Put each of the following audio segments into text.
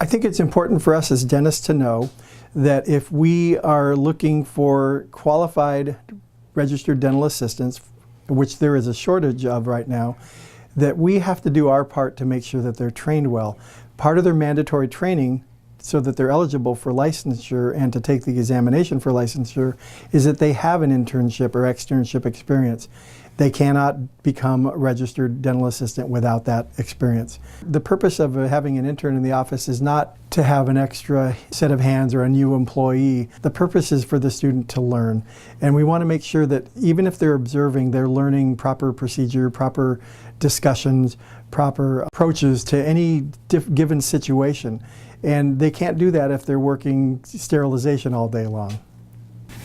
I think it's important for us as dentists to know that if we are looking for qualified registered dental assistants, which there is a shortage of right now, that we have to do our part to make sure that they're trained well. Part of their mandatory training so that they're eligible for licensure and to take the examination for licensure is that they have an internship or externship experience. They cannot become a registered dental assistant without that experience. The purpose of having an intern in the office is not to have an extra set of hands or a new employee. The purpose is for the student to learn. And we want to make sure that even if they're observing, they're learning proper procedure, proper discussions, proper approaches to any given situation. And they can't do that if they're working sterilization all day long.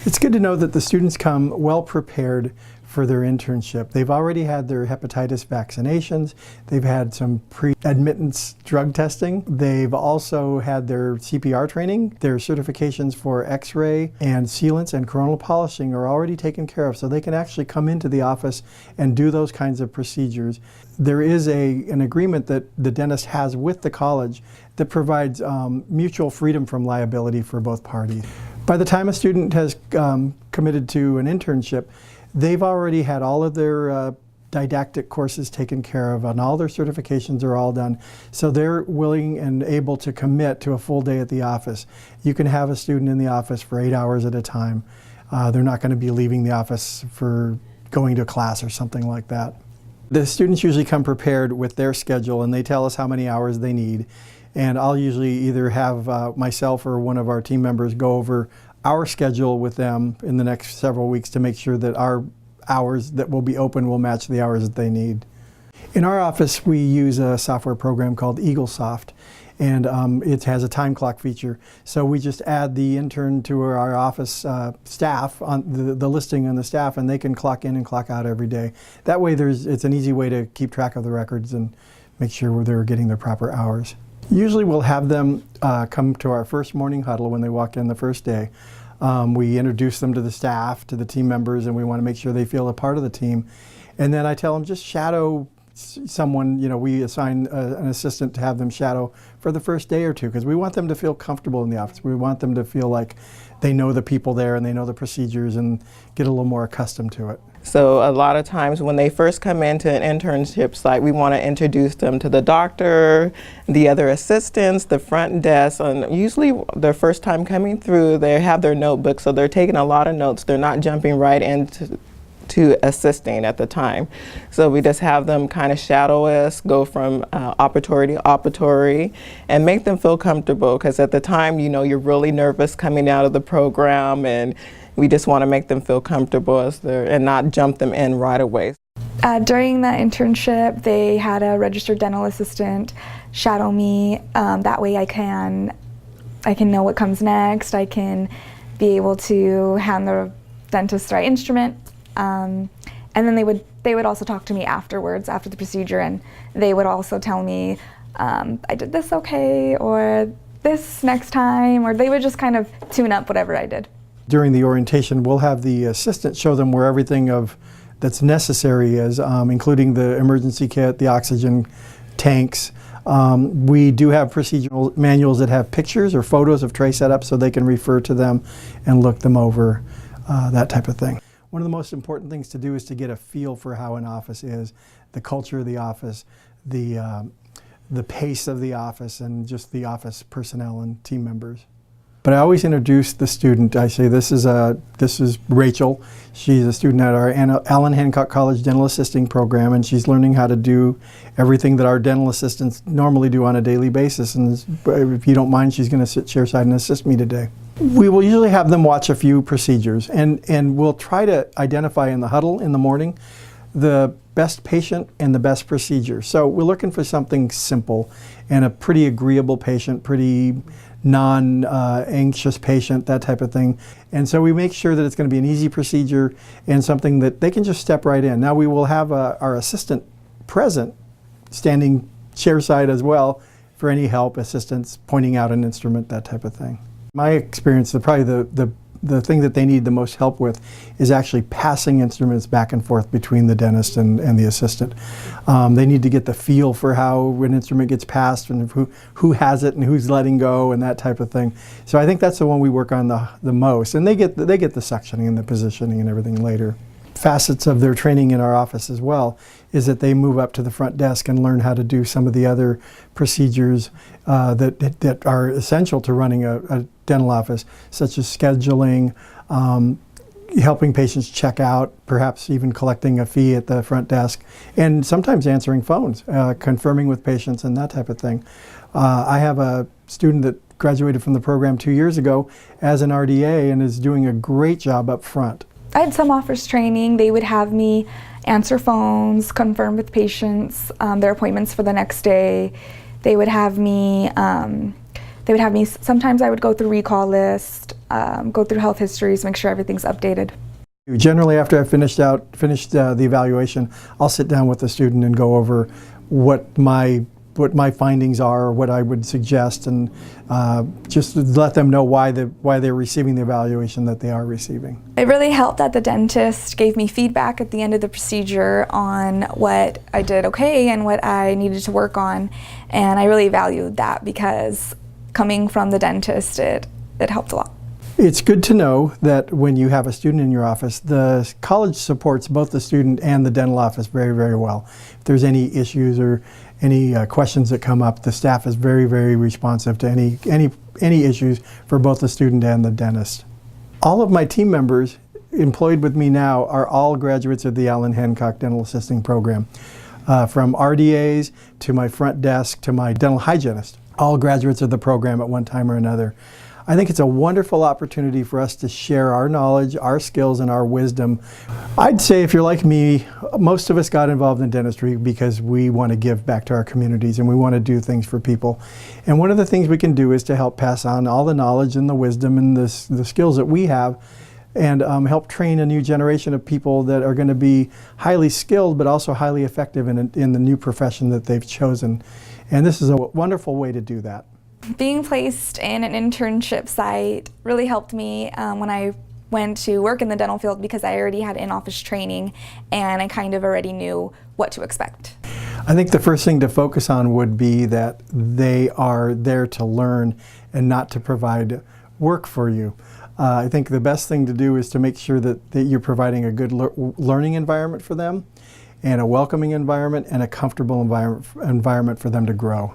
It's good to know that the students come well prepared for their internship. They've already had their hepatitis vaccinations. They've had some pre-admittance drug testing. They've also had their CPR training. Their certifications for X-ray and sealants and coronal polishing are already taken care of, so they can actually come into the office and do those kinds of procedures. There is an agreement that the dentist has with the college that provides mutual freedom from liability for both parties. By the time a student has committed to an internship, they've already had all of their didactic courses taken care of and all their certifications are all done. So they're willing and able to commit to a full day at the office. You can have a student in the office for 8 hours at a time. They're not going to be leaving the office for going to class or something like that. The students usually come prepared with their schedule and they tell us how many hours they need. And I'll usually either have myself or one of our team members go over our schedule with them in the next several weeks to make sure that our hours that will be open will match the hours that they need. In our office, we use a software program called EagleSoft, and it has a time clock feature. So we just add the intern to our office staff, on the listing on the staff, and they can clock in and clock out every day. That way it's an easy way to keep track of the records and make sure they're getting their proper hours. Usually we'll have them come to our first morning huddle when they walk in the first day. We introduce them to the staff, to the team members, and we want to make sure they feel a part of the team. And then I tell them just shadow someone. We assign an assistant to have them shadow for the first day or two because we want them to feel comfortable in the office. We want them to feel like they know the people there and they know the procedures and get a little more accustomed to it. So a lot of times when they first come into an internship site, we want to introduce them to the doctor, the other assistants, the front desk, and usually their first time coming through, they have their notebook, so they're taking a lot of notes. They're not jumping right into assisting at the time. So we just have them kind of shadow us, go from operatory to operatory, and make them feel comfortable, because at the time, you're really nervous coming out of the program, and we just want to make them feel comfortable and not jump them in right away. During that internship, they had a registered dental assistant shadow me. That way I can know what comes next. I can be able to hand the dentist the right instrument. And then they would also talk to me afterwards, after the procedure, and they would also tell me, I did this okay, or this next time, or they would just kind of tune up whatever I did. During the orientation, we'll have the assistant show them where everything that's necessary is, including the emergency kit, the oxygen tanks. We do have procedural manuals that have pictures or photos of tray setup so they can refer to them and look them over, that type of thing. One of the most important things to do is to get a feel for how an office is, the culture of the office, the pace of the office, and just the office personnel and team members. But I always introduce the student. I say, this is Rachel. She's a student at our Allen Hancock College Dental Assisting Program, and she's learning how to do everything that our dental assistants normally do on a daily basis. And if you don't mind, she's going to sit chairside and assist me today. We will usually have them watch a few procedures, and we'll try to identify in the huddle in the morning the best patient and the best procedure. So we're looking for something simple and a pretty agreeable patient, pretty non-anxious patient, that type of thing. And so we make sure that it's going to be an easy procedure and something that they can just step right in. Now we will have our assistant present, standing chairside as well, for any help, assistance, pointing out an instrument, that type of thing. My experience, probably the the thing that they need the most help with is actually passing instruments back and forth between the dentist and the assistant. They need to get the feel for how an instrument gets passed and who has it and who's letting go and that type of thing. So I think that's the one we work on the most, and they get the suctioning and the positioning and everything later. Facets of their training in our office as well is that they move up to the front desk and learn how to do some of the other procedures that are essential to running a dental office, such as scheduling, helping patients check out, perhaps even collecting a fee at the front desk, and sometimes answering phones, confirming with patients and that type of thing. I have a student that graduated from the program 2 years ago as an RDA and is doing a great job up front. I had some office training. They would have me answer phones, confirm with patients their appointments for the next day. They would have me, sometimes I would go through recall list, go through health histories, make sure everything's updated. Generally, after I've finished the evaluation, I'll sit down with the student and go over what my findings are, or what I would suggest, and just let them know why they're receiving the evaluation that they are receiving. It really helped that the dentist gave me feedback at the end of the procedure on what I did okay and what I needed to work on, and I really valued that because coming from the dentist, it helped a lot. It's good to know that when you have a student in your office, the college supports both the student and the dental office very, very well. If there's any issues or any questions that come up, the staff is very, very responsive to any issues for both the student and the dentist. All of my team members employed with me now are all graduates of the Allen Hancock Dental Assisting Program. From RDAs to my front desk to my dental hygienist, all graduates of the program at one time or another. I think it's a wonderful opportunity for us to share our knowledge, our skills, and our wisdom. I'd say if you're like me, most of us got involved in dentistry because we want to give back to our communities and we want to do things for people. And one of the things we can do is to help pass on all the knowledge and the wisdom and the skills that we have, and help train a new generation of people that are going to be highly skilled but also highly effective in the new profession that they've chosen. And this is a wonderful way to do that. Being placed in an internship site really helped me when I went to work in the dental field because I already had in-office training and I kind of already knew what to expect. I think the first thing to focus on would be that they are there to learn and not to provide work for you. I think the best thing to do is to make sure that you're providing a good learning environment for them, and a welcoming environment and a comfortable environment for them to grow.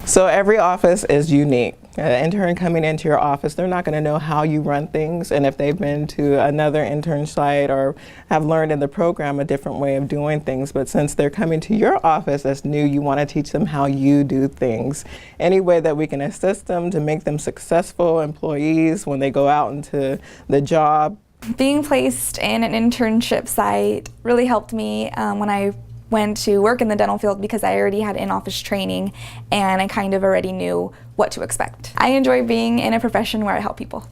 So every office is unique. An intern coming into your office, they're not going to know how you run things, and if they've been to another intern site or have learned in the program a different way of doing things, but since they're coming to your office as new, you want to teach them how you do things. Any way that we can assist them to make them successful employees when they go out into the job. Being placed in an internship site really helped me when I went to work in the dental field because I already had in-office training and I kind of already knew what to expect. I enjoy being in a profession where I help people.